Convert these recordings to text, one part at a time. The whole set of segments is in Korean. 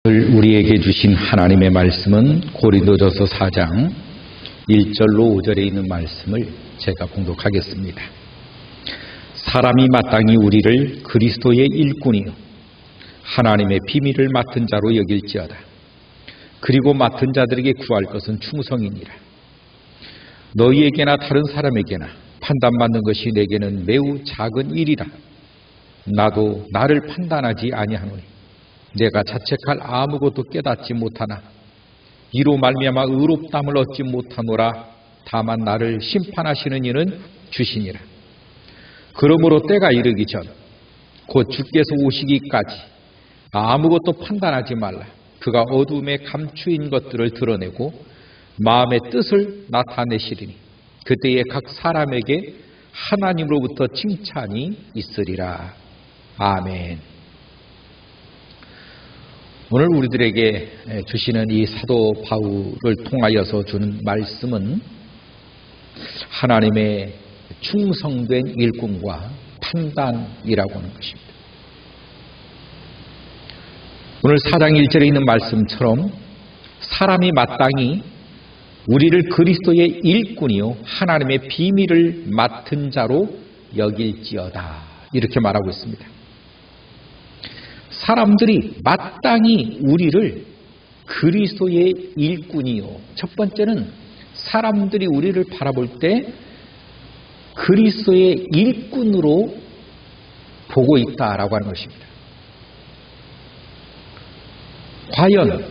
우리에게 주신 하나님의 말씀은 고린도전서 4장 1절로 5절에 있는 말씀을 제가 봉독하겠습니다. 사람이 마땅히 우리를 그리스도의 일꾼이요 하나님의 비밀을 맡은 자로 여길지어다. 그리고 맡은 자들에게 구할 것은 충성이니라. 너희에게나 다른 사람에게나 판단받는 것이 내게는 매우 작은 일이라. 나도 나를 판단하지 아니하노니 내가 자책할 아무것도 깨닫지 못하나 이로 말미암아 의롭다함을 얻지 못하노라. 다만 나를 심판하시는 이는 주시니라. 그러므로 때가 이르기 전 곧 주께서 오시기까지 아무것도 판단하지 말라. 그가 어둠에 감추인 것들을 드러내고 마음의 뜻을 나타내시리니 그때에 각 사람에게 하나님으로부터 칭찬이 있으리라. 아멘. 오늘 우리들에게 주시는 이 사도 바울을 통하여서 주는 말씀은 하나님의 충성된 일꾼과 판단이라고 하는 것입니다. 오늘 4장 1절에 있는 말씀처럼 사람이 마땅히 우리를 그리스도의 일꾼이요 하나님의 비밀을 맡은 자로 여길지어다 이렇게 말하고 있습니다. 사람들이 마땅히 우리를 그리스도의 일꾼이요. 첫 번째는 사람들이 우리를 바라볼 때 그리스도의 일꾼으로 보고 있다라고 하는 것입니다. 과연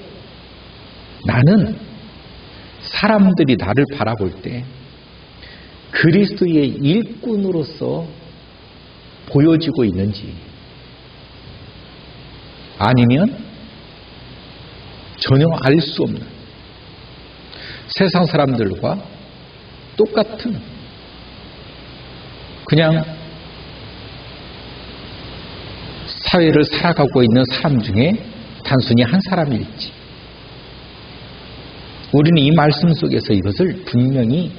나는 사람들이 나를 바라볼 때 그리스도의 일꾼으로서 보여지고 있는지 아니면 전혀 알 수 없는 세상 사람들과 똑같은 그냥 사회를 살아가고 있는 사람 중에 단순히 한 사람일지 우리는 이 말씀 속에서 이것을 분명히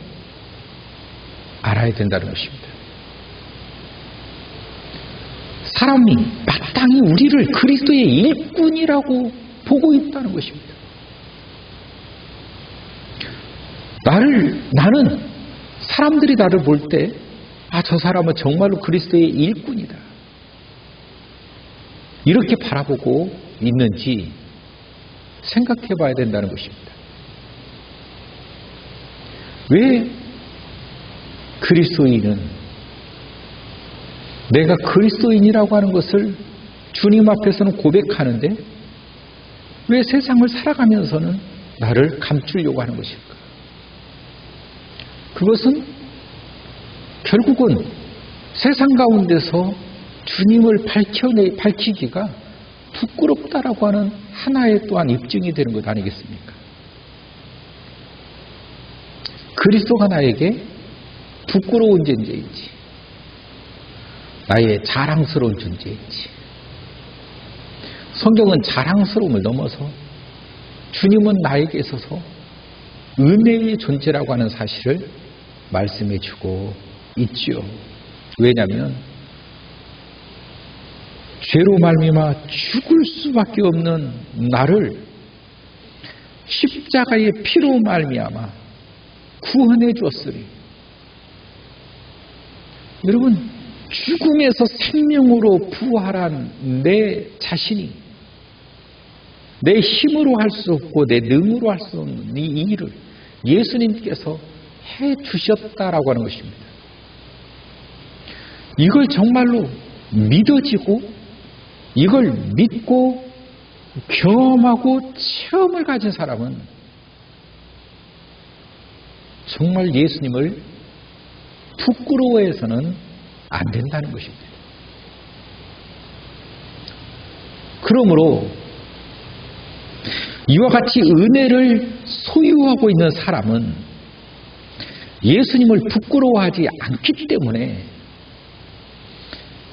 알아야 된다는 것입니다. 사람이 마땅히 우리를 그리스도의 일꾼이라고 보고 있다는 것입니다. 나는 사람들이 나를 볼 때 저 사람은 정말로 그리스도의 일꾼이다. 이렇게 바라보고 있는지 생각해 봐야 된다는 것입니다. 왜 그리스도인은 내가 그리스도인이라고 하는 것을 주님 앞에서는 고백하는데 왜 세상을 살아가면서는 나를 감추려고 하는 것일까? 그것은 결국은 세상 가운데서 주님을 밝히기가 부끄럽다라고 하는 하나의 또한 입증이 되는 것 아니겠습니까? 그리스도가 나에게 부끄러운 존재인지 나의 자랑스러운 존재인지 성경은 자랑스러움을 넘어서 주님은 나에게 있어서 은혜의 존재라고 하는 사실을 말씀해 주고 있지요. 왜냐하면 죄로 말미암아 죽을 수밖에 없는 나를 십자가의 피로 말미암아 구원해 주었으니 여러분 죽음에서 생명으로 부활한 내 자신이 내 힘으로 할 수 없고 내 능으로 할 수 없는 이 일을 예수님께서 해 주셨다라고 하는 것입니다. 이걸 정말로 믿어지고 이걸 믿고 경험하고 체험을 가진 사람은 정말 예수님을 부끄러워해서는 안 된다는 것입니다. 그러므로 이와 같이 은혜를 소유하고 있는 사람은 예수님을 부끄러워하지 않기 때문에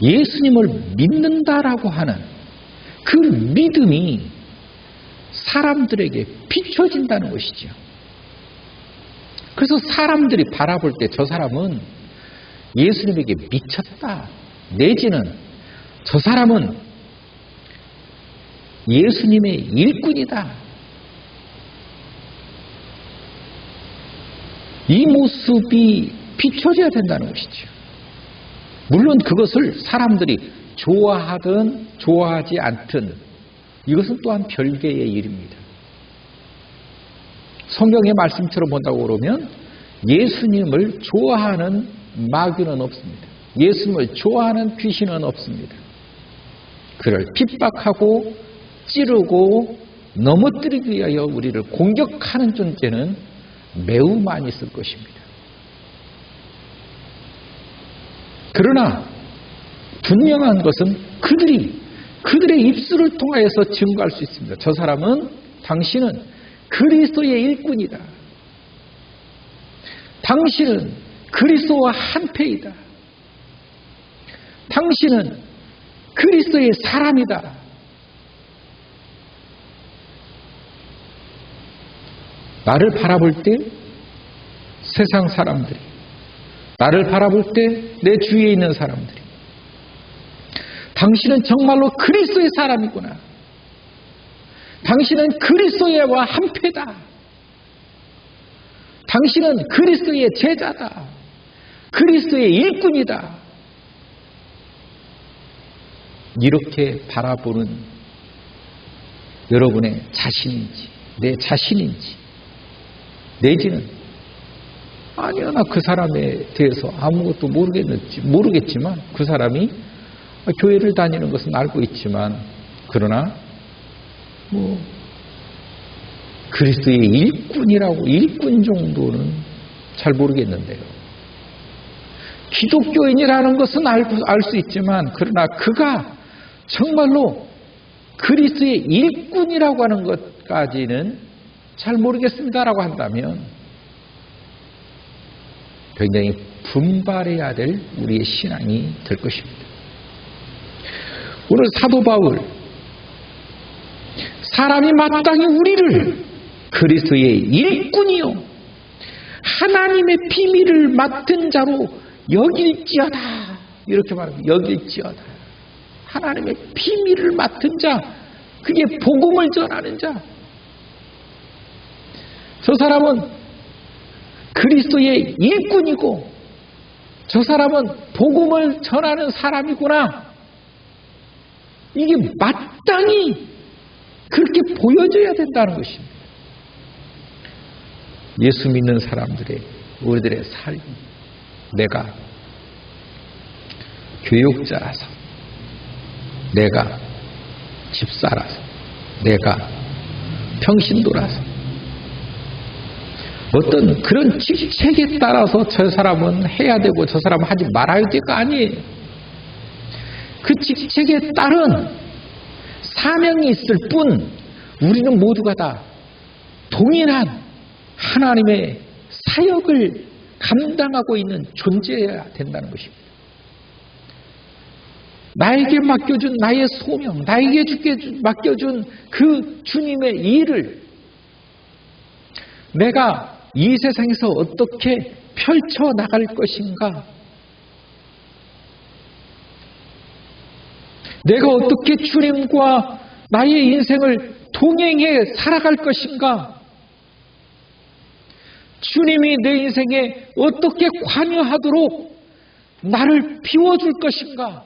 예수님을 믿는다라고 하는 그 믿음이 사람들에게 비춰진다는 것이죠. 그래서 사람들이 바라볼 때 저 사람은 예수님에게 미쳤다 내지는 저 사람은 예수님의 일꾼이다. 이 모습이 비춰져야 된다는 것이죠. 물론 그것을 사람들이 좋아하든 좋아하지 않든 이것은 또한 별개의 일입니다. 성경의 말씀처럼 본다고 그러면 예수님을 좋아하는 마귀는 없습니다. 예수님을 좋아하는 귀신은 없습니다. 그를 핍박하고 찌르고 넘어뜨리기 위하여 우리를 공격하는 존재는 매우 많이 있을 것입니다. 그러나 분명한 것은 그들의 입술을 통하여서 증거할 수 있습니다. 저 사람은, 당신은 그리스도의 일꾼이다. 당신은 그리스도와 한패이다. 당신은 그리스도의 사람이다. 나를 바라볼 때 세상 사람들이, 나를 바라볼 때 내 주위에 있는 사람들이, 당신은 정말로 그리스도의 사람이구나. 당신은 그리스도와 한패다. 당신은 그리스도의 제자다. 그리스도의 일꾼이다. 이렇게 바라보는 여러분의 자신인지, 내 자신인지, 내지는 아니야, 나 그 사람에 대해서 아무것도 모르겠지만 그 사람이 교회를 다니는 것은 알고 있지만, 그러나 그리스도의 일꾼이라고, 일꾼 정도는 잘 모르겠는데요. 기독교인이라는 것은 알 수 있지만, 그러나 그가 정말로 그리스도의 일꾼이라고 하는 것까지는 잘 모르겠습니다라고 한다면 굉장히 분발해야 될 우리의 신앙이 될 것입니다. 오늘 사도 바울, 사람이 마땅히 우리를 그리스도의 일꾼이요 하나님의 비밀을 맡은 자로 여길지어다, 이렇게 말합니다. 여길지어다. 하나님의 비밀을 맡은 자, 그게 복음을 전하는 자. 저 사람은 그리스도의 일꾼이고 저 사람은 복음을 전하는 사람이구나. 이게 마땅히 그렇게 보여져야 된다는 것입니다. 예수 믿는 사람들의, 우리들의 삶, 내가 교육자라서, 내가 집사라서, 내가 평신도라서 어떤 그런 직책에 따라서 저 사람은 해야 되고 저 사람은 하지 말아야 될가 아니에요. 그 직책에 따른 사명이 있을 뿐 우리는 모두가 다 동일한 하나님의 사역을 감당하고 있는 존재여야 된다는 것입니다. 나에게 맡겨준 나의 소명, 나에게 맡겨준 그 주님의 일을 내가 이 세상에서 어떻게 펼쳐나갈 것인가? 내가 어떻게 주님과 나의 인생을 동행해 살아갈 것인가? 주님이 내 인생에 어떻게 관여하도록 나를 비워줄 것인가?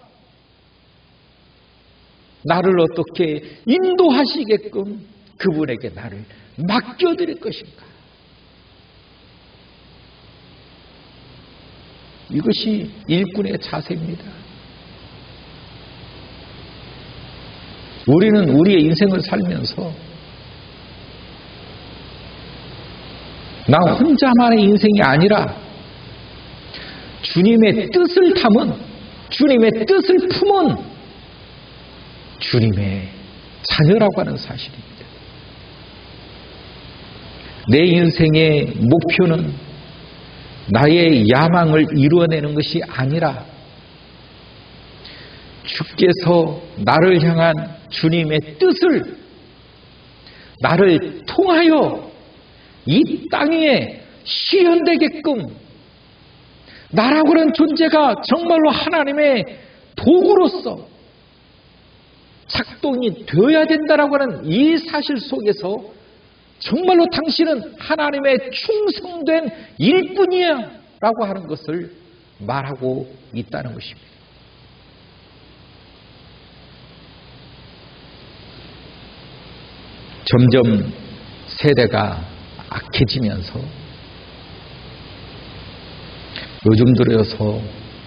나를 어떻게 인도하시게끔 그분에게 나를 맡겨드릴 것인가? 이것이 일꾼의 자세입니다. 우리는 우리의 인생을 살면서 나 혼자만의 인생이 아니라 주님의 뜻을 담은, 주님의 뜻을 품은 주님의 자녀라고 하는 사실입니다. 내 인생의 목표는 나의 야망을 이루어내는 것이 아니라 주께서 나를 향한 주님의 뜻을 나를 통하여 이 땅 위에 실현되게끔, 나라고 하는 존재가 정말로 하나님의 도구로서 작동이 되어야 된다라고 하는 이 사실 속에서 정말로 당신은 하나님의 충성된 일꾼이야 라고 하는 것을 말하고 있다는 것입니다. 점점 세대가 악해지면서 요즘 들어서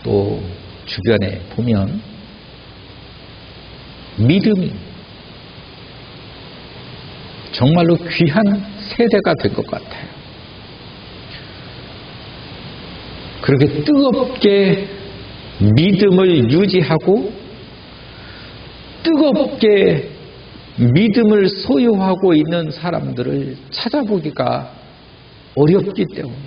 또 주변에 보면 믿음이 정말로 귀한 세대가 된 것 같아요. 그렇게 뜨겁게 믿음을 유지하고 뜨겁게 믿음을 소유하고 있는 사람들을 찾아보기가 어렵기 때문에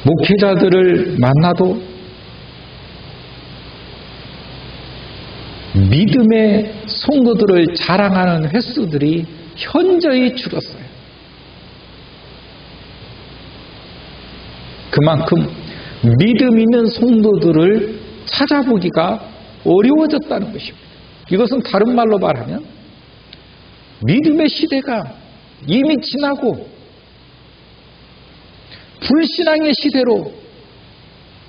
목회자들을 만나도 믿음의 성도들을 자랑하는 횟수들이 현저히 줄었어요. 그만큼 믿음 있는 성도들을 찾아보기가 어려워졌다는 것입니다. 이것은 다른 말로 말하면 믿음의 시대가 이미 지나고 불신앙의 시대로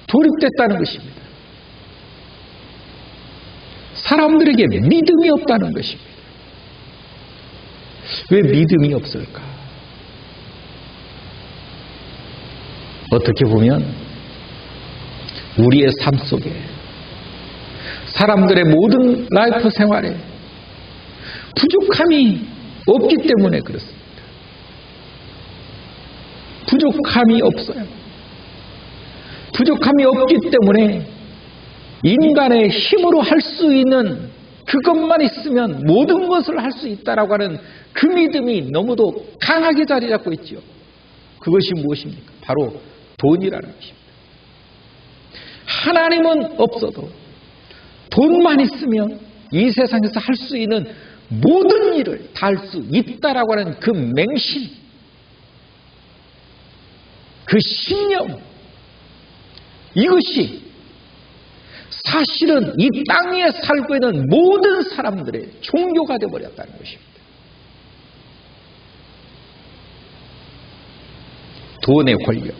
돌입됐다는 것입니다. 사람들에게 믿음이 없다는 것입니다. 왜 믿음이 없을까? 어떻게 보면 우리의 삶 속에 사람들의 모든 라이프 생활에 부족함이 없기 때문에 그렇습니다. 부족함이 없어요. 부족함이 없기 때문에 인간의 힘으로 할 수 있는 그것만 있으면 모든 것을 할 수 있다라고 하는 그 믿음이 너무도 강하게 자리 잡고 있죠. 그것이 무엇입니까? 바로 돈이라는 것입니다. 하나님은 없어도 돈만 있으면 이 세상에서 할 수 있는 모든 일을 다 할 수 있다라고 하는 그 맹신, 그 신념, 이것이 사실은 이 땅에 살고 있는 모든 사람들의 종교가 되어버렸다는 것입니다. 돈의 권력,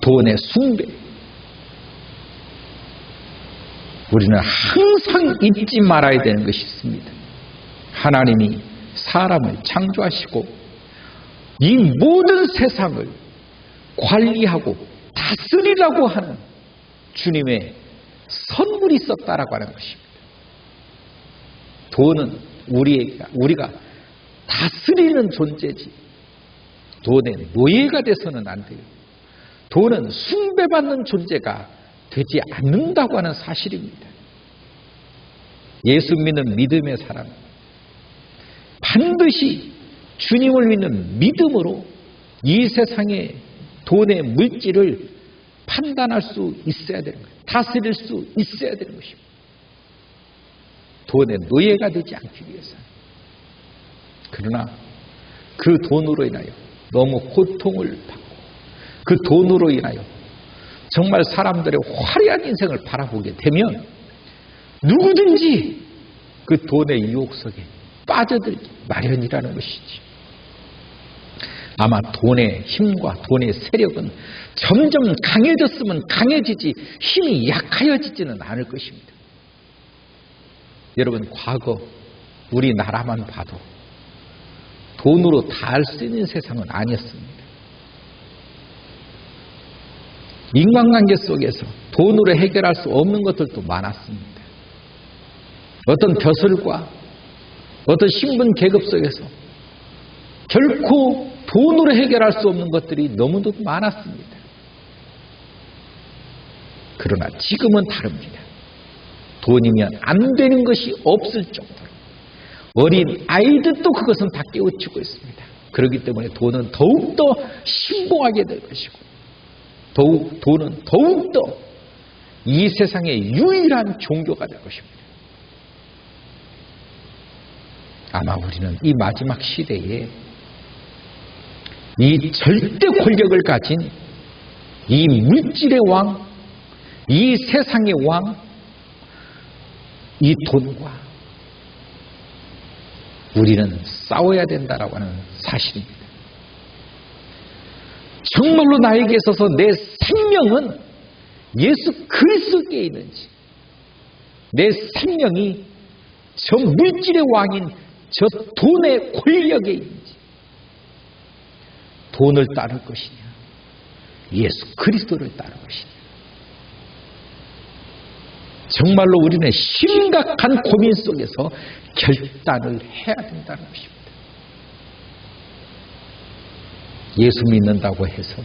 돈의 숭배, 우리는 항상 잊지 말아야 되는 것이 있습니다. 하나님이 사람을 창조하시고 이 모든 세상을 관리하고 다스리라고 하는 주님의 선물이 있었다라고 하는 것입니다. 돈은 우리가 다스리는 존재지 돈의 노예가 돼서는 안 돼요. 돈은 숭배받는 존재가 되지 않는다고 하는 사실입니다. 예수 믿는 믿음의 사람, 반드시 주님을 믿는 믿음으로 이 세상의 돈의 물질을 판단할 수 있어야 되는 거예요. 다스릴 수 있어야 되는 것입니다. 돈의 노예가 되지 않기 위해서. 그러나 그 돈으로 인하여 너무 고통을 받고 그 돈으로 인하여 정말 사람들의 화려한 인생을 바라보게 되면 누구든지 그 돈의 유혹 속에 빠져들기 마련이라는 것이지. 아마 돈의 힘과 돈의 세력은 점점 강해졌으면 강해지지 힘이 약해지지는 않을 것입니다. 여러분, 과거 우리나라만 봐도 돈으로 다 할 수 있는 세상은 아니었습니다. 인간관계 속에서 돈으로 해결할 수 없는 것들도 많았습니다. 어떤 벼슬과 어떤 신분 계급 속에서 결코 돈으로 해결할 수 없는 것들이 너무도 많았습니다. 그러나 지금은 다릅니다. 돈이면 안 되는 것이 없을 정도로 어린 아이들도 그것은 다 깨우치고 있습니다. 그렇기 때문에 돈은 더욱더 신봉하게 될 것이고 돈은 더욱더 이 세상의 유일한 종교가 될 것입니다. 아마 우리는 이 마지막 시대에 이 절대 권력을 가진 이 물질의 왕, 이 세상의 왕, 이 돈과 우리는 싸워야 된다라고 하는 사실입니다. 정말로 나에게 있어서 내 생명은 예수 그리스도께 있는지, 내 생명이 저 물질의 왕인 저 돈의 권력에 있는지, 돈을 따를 것이냐, 예수 그리스도를 따를 것이냐. 정말로 우리는 심각한 고민 속에서 결단을 해야 된다는 것입니다. 예수 믿는다고 해서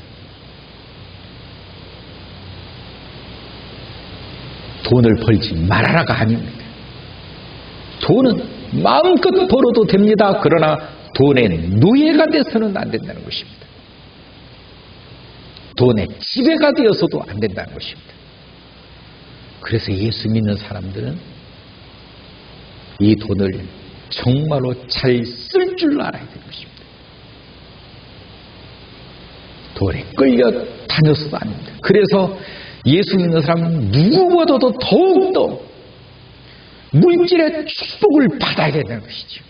돈을 벌지 말아라가 아닙니다. 돈은 마음껏 벌어도 됩니다. 그러나 돈의 노예가 돼서는 안 된다는 것입니다. 돈의 지배가 되어서도 안 된다는 것입니다. 그래서 예수 믿는 사람들은 이 돈을 정말로 잘 쓸 줄 알아야 되는 것입니다. 돈에 끌려 다녀서도 아닙니다. 그래서 예수 믿는 사람은 누구보다도 더욱더 물질의 축복을 받아야 된다는 것이죠.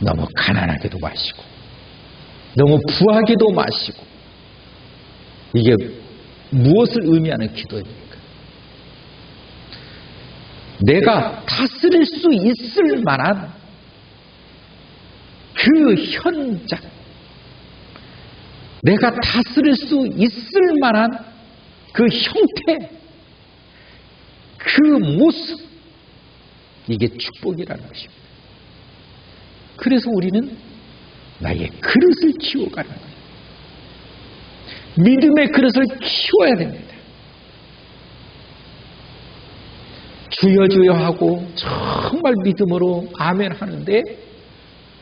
너무 가난하게도 마시고 너무 부하게도 마시고, 이게 무엇을 의미하는 기도입니까? 내가 다스릴 수 있을 만한 그 현장, 내가 다스릴 수 있을 만한 그 형태, 그 모습, 이게 축복이라는 것입니다. 그래서 우리는 나의 그릇을 키워가는 거예요. 믿음의 그릇을 키워야 됩니다. 주여 주여 하고 정말 믿음으로 아멘 하는데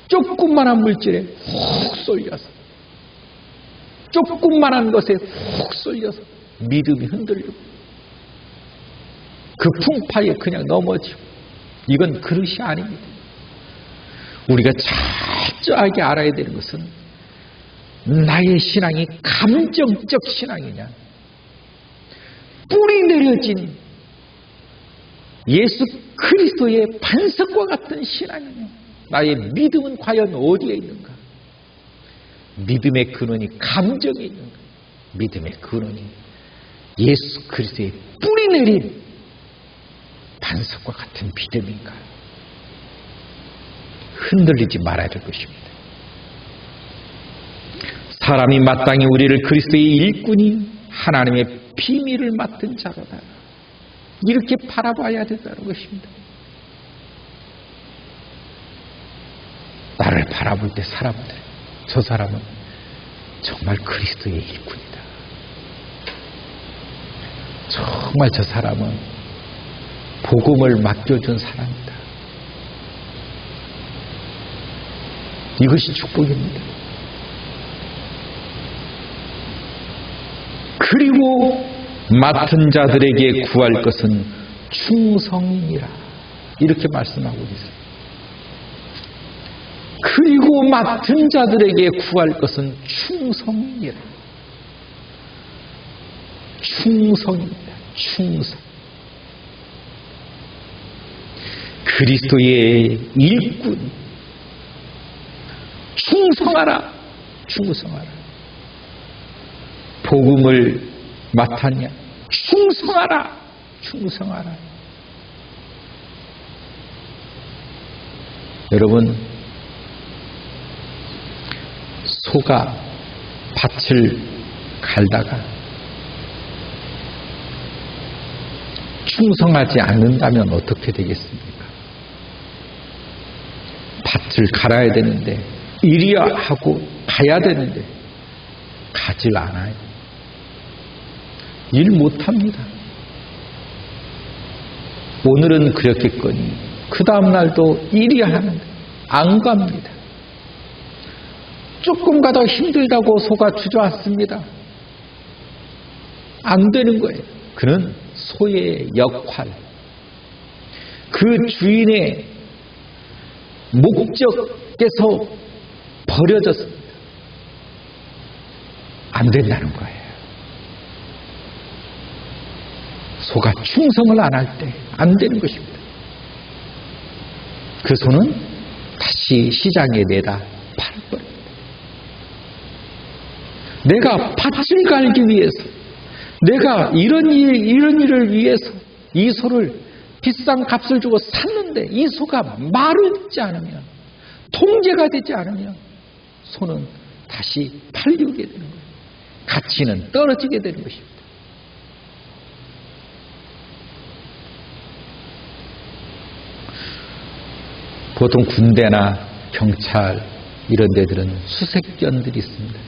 조금만한 물질에 훅 쏠려서, 조금만한 것에 훅 쏠려서 믿음이 흔들리고 그 풍파에 그냥 넘어지고, 이건 그릇이 아닙니다. 우리가 철저하게 알아야 되는 것은 나의 신앙이 감정적 신앙이냐, 뿌리 내려진 예수 그리스도의 반석과 같은 신앙이냐, 나의 믿음은 과연 어디에 있는가? 믿음의 근원이 감정에 있는가? 믿음의 근원이 예수 그리스도의 뿌리 내린 반석과 같은 믿음인가? 흔들리지 말아야 될 것입니다. 사람이 마땅히 우리를 그리스도의 일꾼이 하나님의 비밀을 맡은 자로다, 이렇게 바라봐야 된다는 것입니다. 나를 바라볼 때 사람들, 저 사람은 정말 그리스도의 일꾼이다, 정말 저 사람은 복음을 맡겨준 사람이다, 이것이 축복입니다. 그리고 맡은 자들에게 구할 것은 충성이니라, 이렇게 말씀하고 계세요. 그리고 맡은 자들에게 구할 것은 충성이니라. 충성입니다. 충성. 그리스도의 일꾼, 충성하라, 충성하라. 복음을 맡았냐? 충성하라, 충성하라. 여러분, 소가 밭을 갈다가 충성하지 않는다면 어떻게 되겠습니까? 밭을 갈아야 되는데, 이리야 하고 가야 되는데 가질 않아요. 일 못합니다. 오늘은 그렇겠거니 그 다음날도 이리야 하는데 안 갑니다. 조금 가다 힘들다고 소가 주저앉습니다. 안 되는 거예요. 그는 소의 역할, 그 주인의 목적에서 버려졌습니다. 안 된다는 거예요. 소가 충성을 안 할 때 안 되는 것입니다. 그 소는 다시 시장에 내다 팔아버립니다. 내가 밭을 갈기 위해서, 내가 이런 일을 위해서 이 소를 비싼 값을 주고 샀는데 이 소가 말을 듣지 않으면, 통제가 되지 않으면 소는 다시 팔리게 되는 거예요. 가치는 떨어지게 되는 것입니다. 보통 군대나 경찰 이런 데들은 수색견들이 있습니다.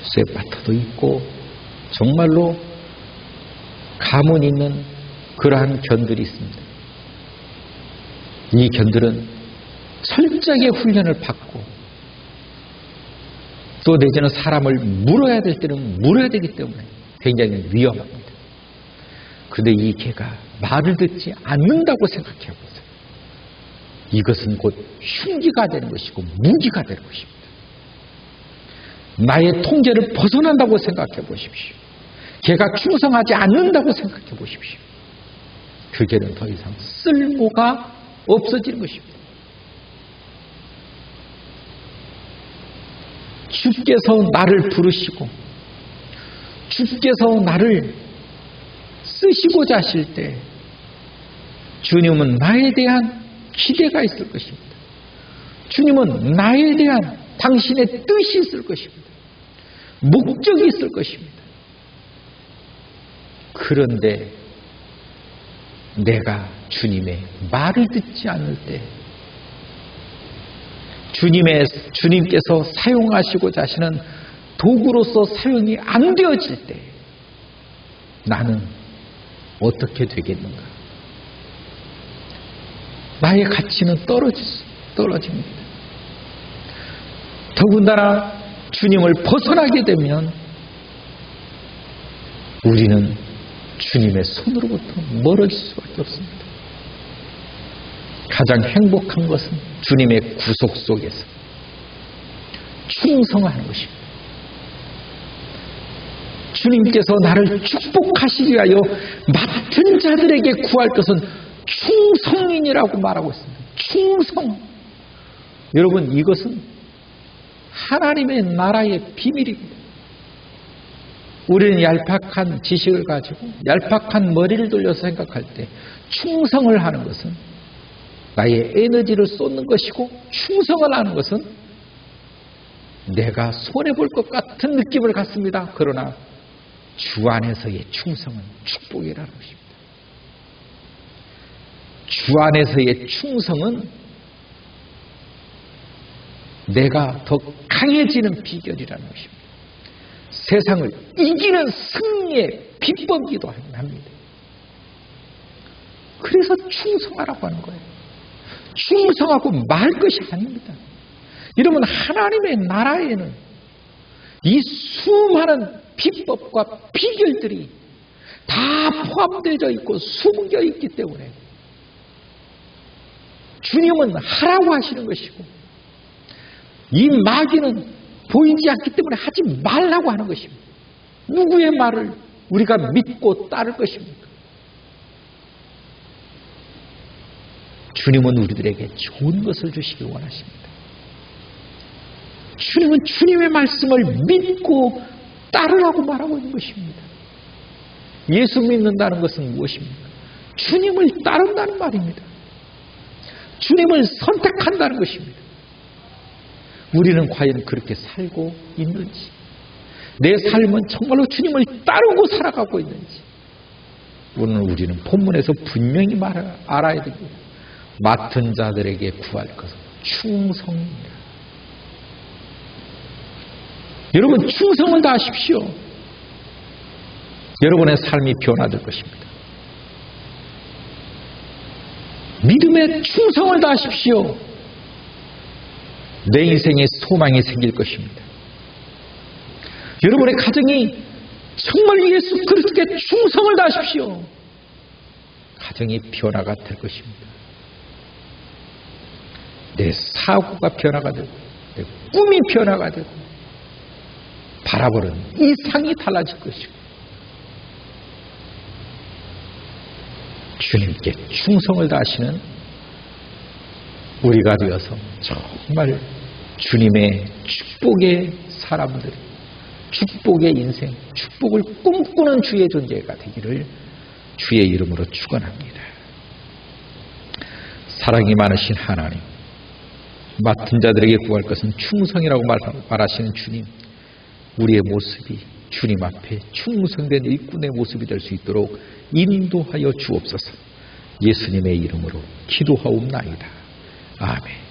수색바터도 있고 정말로 가문 있는 그러한 견들이 있습니다. 이 견들은 철저하게 훈련을 받고 또 내지는 사람을 물어야 될 때는 물어야 되기 때문에 굉장히 위험합니다. 그런데 이 개가 말을 듣지 않는다고 생각해 보세요. 이것은 곧 흉기가 되는 것이고 무기가 되는 것입니다. 나의 통제를 벗어난다고 생각해 보십시오. 개가 충성하지 않는다고 생각해 보십시오. 그 개는 더 이상 쓸모가 없어지는 것입니다. 주께서 나를 부르시고 주께서 나를 쓰시고자 하실 때 주님은 나에 대한 기대가 있을 것입니다. 주님은 나에 대한 당신의 뜻이 있을 것입니다. 목적이 있을 것입니다. 그런데 내가 주님의 말을 듣지 않을 때, 주님께서 사용하시고자 하시는 도구로서 사용이 안 되어질 때 나는 어떻게 되겠는가? 나의 가치는 떨어집니다. 더군다나 주님을 벗어나게 되면 우리는 주님의 손으로부터 멀어질 수밖에 없습니다. 가장 행복한 것은 주님의 구속 속에서 충성하는 것입니다. 주님께서 나를 축복하시기 위하여 맡은 자들에게 구할 것은 충성인이라고 말하고 있습니다. 충성. 여러분, 이것은 하나님의 나라의 비밀입니다. 우리는 얄팍한 지식을 가지고 얄팍한 머리를 돌려서 생각할 때 충성을 하는 것은 나의 에너지를 쏟는 것이고, 충성을 하는 것은 내가 손해볼 것 같은 느낌을 갖습니다. 그러나 주 안에서의 충성은 축복이라는 것입니다. 주 안에서의 충성은 내가 더 강해지는 비결이라는 것입니다. 세상을 이기는 승리의 비법이기도 합니다. 그래서 충성하라고 하는 거예요. 충성하고 말 것이 아닙니다. 여러분, 하나님의 나라에는 이 수많은 비법과 비결들이 다 포함되어 있고 숨겨 있기 때문에 주님은 하라고 하시는 것이고, 이 마귀는 보이지 않기 때문에 하지 말라고 하는 것입니다. 누구의 말을 우리가 믿고 따를 것입니까? 주님은 우리들에게 좋은 것을 주시기 원하십니다. 주님은 주님의 말씀을 믿고 따르라고 말하고 있는 것입니다. 예수 믿는다는 것은 무엇입니까? 주님을 따른다는 말입니다. 주님을 선택한다는 것입니다. 우리는 과연 그렇게 살고 있는지, 내 삶은 정말로 주님을 따르고 살아가고 있는지, 오늘 우리는 본문에서 분명히 알아야 됩니다. 맡은 자들에게 구할 것은 충성입니다. 여러분, 충성을 다하십시오. 여러분의 삶이 변화될 것입니다. 믿음에 충성을 다하십시오. 내 인생에 소망이 생길 것입니다. 여러분의 가정이 정말 예수 그리스도께 충성을 다하십시오. 가정이 변화가 될 것입니다. 내 사고가 변화가 되고, 내 꿈이 변화가 되고, 바라보는 이상이 달라질 것이고 주님께 충성을 다하시는 우리가 되어서 정말 주님의 축복의 사람들, 축복의 인생, 축복을 꿈꾸는 주의 존재가 되기를 주의 이름으로 축원합니다. 사랑이 많으신 하나님, 맡은 자들에게 구할 것은 충성이라고 말하시는 주님, 우리의 모습이 주님 앞에 충성된 일꾼의 모습이 될 수 있도록 인도하여 주옵소서. 예수님의 이름으로 기도하옵나이다. 아멘.